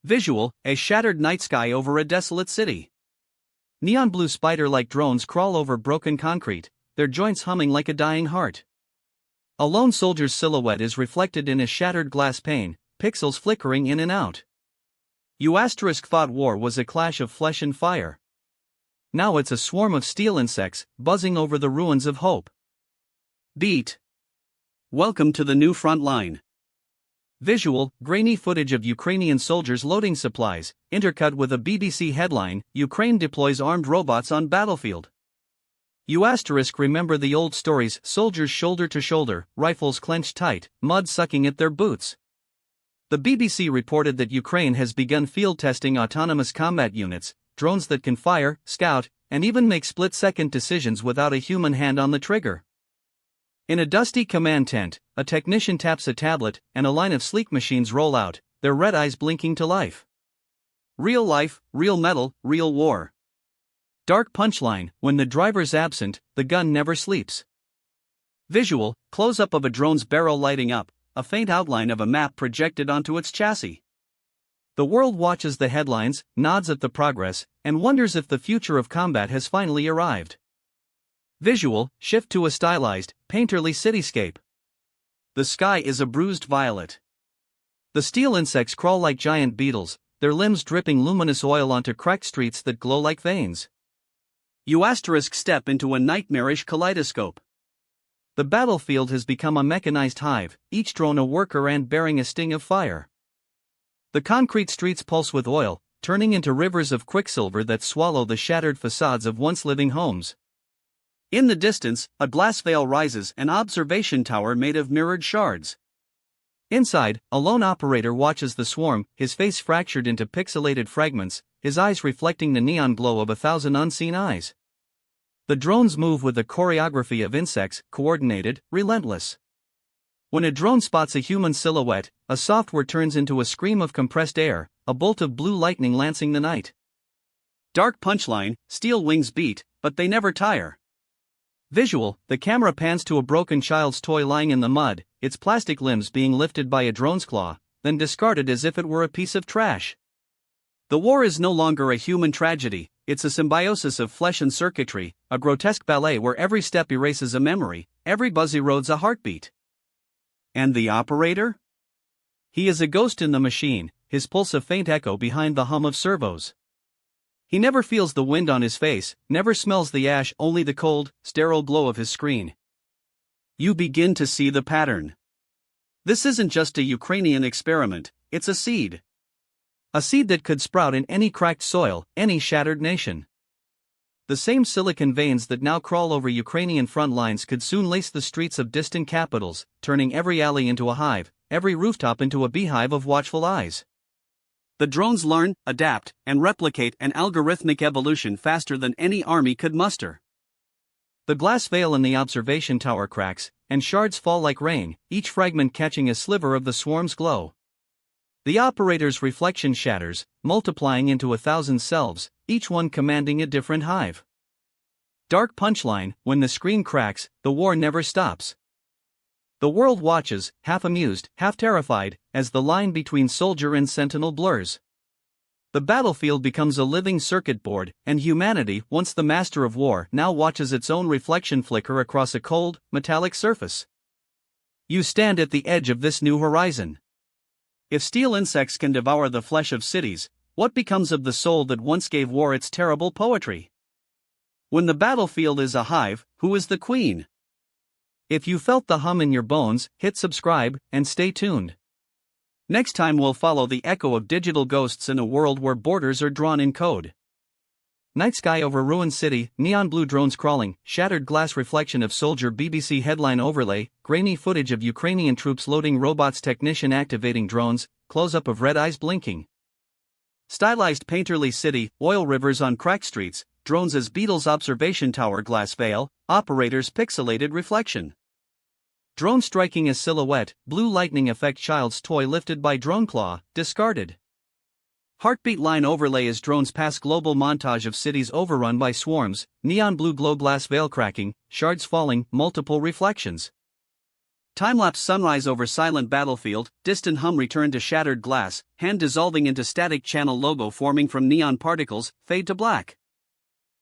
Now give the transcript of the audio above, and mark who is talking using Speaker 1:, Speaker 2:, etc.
Speaker 1: Visual, a shattered night sky over a desolate city. Neon blue spider-like drones crawl over broken concrete, their joints humming like a dying heart. A lone soldier's silhouette is reflected in a shattered glass pane, pixels flickering in and out. You thought war was a clash of flesh and fire. Now it's a swarm of steel insects, buzzing over the ruins of hope. Beat. Welcome to the new front line. Visual, grainy footage of Ukrainian soldiers loading supplies, intercut with a BBC headline, Ukraine deploys armed robots on battlefield. You remember the old stories, soldiers shoulder to shoulder, rifles clenched tight, mud sucking at their boots. The BBC reported that Ukraine has begun field testing autonomous combat units, drones that can fire, scout, and even make split-second decisions without a human hand on the trigger. In a dusty command tent, a technician taps a tablet, and a line of sleek machines roll out, their red eyes blinking to life. Real life, real metal, real war. Dark punchline, when the driver's absent, the gun never sleeps. Visual, close-up of a drone's barrel lighting up, a faint outline of a map projected onto its chassis. The world watches the headlines, nods at the progress, and wonders if the future of combat has finally arrived. Visual, shift to a stylized, painterly cityscape. The sky is a bruised violet. The steel insects crawl like giant beetles, their limbs dripping luminous oil onto cracked streets that glow like veins. You step into a nightmarish kaleidoscope. The battlefield has become a mechanized hive, each drone a worker ant bearing a sting of fire. The concrete streets pulse with oil, turning into rivers of quicksilver that swallow the shattered facades of once living homes. In the distance, a glass veil rises, an observation tower made of mirrored shards. Inside, a lone operator watches the swarm, his face fractured into pixelated fragments, his eyes reflecting the neon glow of 1,000 unseen eyes. The drones move with a choreography of insects, coordinated, relentless. When a drone spots a human silhouette, a soft whir turns into a scream of compressed air, a bolt of blue lightning lancing the night. Dark punchline, steel wings beat, but they never tire. Visual, the camera pans to a broken child's toy lying in the mud, its plastic limbs being lifted by a drone's claw, then discarded as if it were a piece of trash. The war is no longer a human tragedy, it's a symbiosis of flesh and circuitry, a grotesque ballet where every step erases a memory, every buzz erodes a heartbeat. And the operator? He is a ghost in the machine, his pulse a faint echo behind the hum of servos. He never feels the wind on his face, never smells the ash, only the cold, sterile glow of his screen. You begin to see the pattern. This isn't just a Ukrainian experiment, it's a seed. A seed that could sprout in any cracked soil, any shattered nation. The same silicon veins that now crawl over Ukrainian front lines could soon lace the streets of distant capitals, turning every alley into a hive, every rooftop into a beehive of watchful eyes. The drones learn, adapt, and replicate an algorithmic evolution faster than any army could muster. The glass veil in the observation tower cracks, and shards fall like rain, each fragment catching a sliver of the swarm's glow. The operator's reflection shatters, multiplying into 1,000 selves, each one commanding a different hive. Dark punchline, when the screen cracks, the war never stops. The world watches, half amused, half terrified, as the line between soldier and sentinel blurs. The battlefield becomes a living circuit board, and humanity, once the master of war, now watches its own reflection flicker across a cold, metallic surface. You stand at the edge of this new horizon. If steel insects can devour the flesh of cities, what becomes of the soul that once gave war its terrible poetry? When the battlefield is a hive, who is the queen? If you felt the hum in your bones, hit subscribe, and stay tuned. Next time we'll follow the echo of digital ghosts in a world where borders are drawn in code. Night sky over ruined city, neon blue drones crawling, shattered glass reflection of soldier BBC headline overlay, grainy footage of Ukrainian troops loading robots technician activating drones, close-up of red eyes blinking. Stylized painterly city, oil rivers on cracked streets, drones as beetles observation tower glass veil, operators pixelated reflection. Drone striking a silhouette, blue lightning effect child's toy lifted by drone claw, discarded. Heartbeat line overlay as drones pass global montage of cities overrun by swarms, neon blue glow glass veil cracking, shards falling, multiple reflections. Time-lapse sunrise over silent battlefield, distant hum return to shattered glass, hand dissolving into static channel logo forming from neon particles, fade to black.